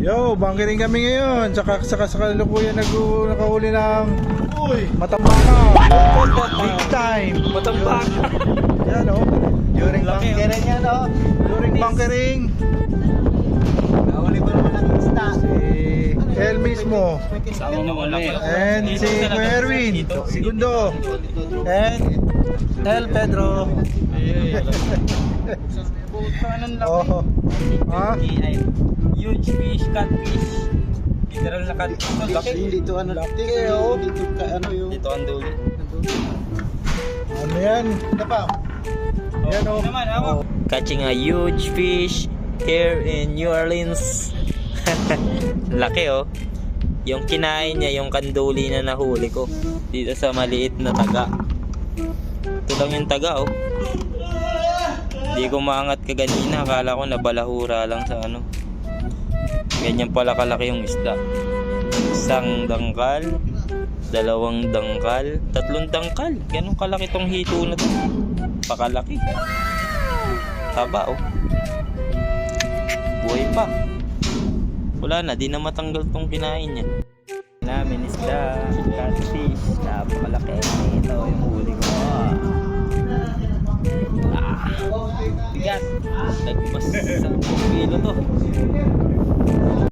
Yo, bunkering kami ngayon. Saka sa kalukuyan nakahuli ng matambaka. Big time. Matambaka. Yan o. During bunkering yan o. During bunkering. Nakahuli ko naman ang isda. Si El mismo. Sama mo kami. And si Kuya Erwin. Segundo. And El Pedro. Oh. Ha? Huge fish, catfish. Literal na catfish. Dito ano Laki, oh. Dito ka ano yung Dito ang duli. Ano yan? Ano pa? Yan o. Naman, hawak. Catching a huge fish here in New Orleans. Laki oh. Yung kinain niya, yung kanduli na nahuli ko dito sa maliit na taga. Ito lang yung taga oh. Hindi ko maangat kaganina, akala ko nabalahura lang sa ano. Ganyan pala kalaki yung isda. Isang dangkal, dalawang dangkal, tatlong dangkal. Ganun kalaki tong hito na to. Pakalaki. Taba oh. Buhay pa. Wala na, di na matanggal tong kinain niya. Namin isda, catfish, napakalaki. Ito yung huli ko. Bigat. Nagpas 10 kilo to.